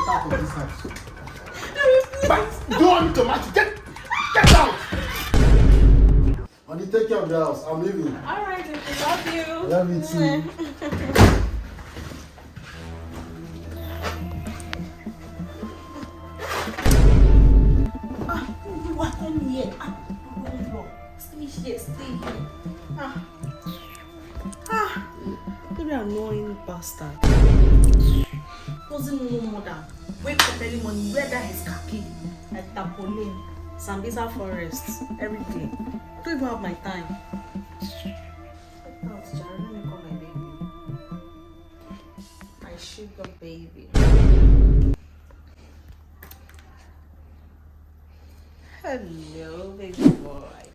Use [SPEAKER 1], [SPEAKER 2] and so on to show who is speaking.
[SPEAKER 1] out of this house. But don't want me to match you. Get out! Honey, take care of the house. I'm leaving.
[SPEAKER 2] Alright, love you.
[SPEAKER 1] Love you too.
[SPEAKER 2] Come here. Stay here, stay here. Very annoying bastard. Doesn't know more than wake up early morning, wear that his khaki at Tapolin, Sambisa Forest every day. Don't even have my time. Let me call my baby. My sugar baby. Hello, baby boy.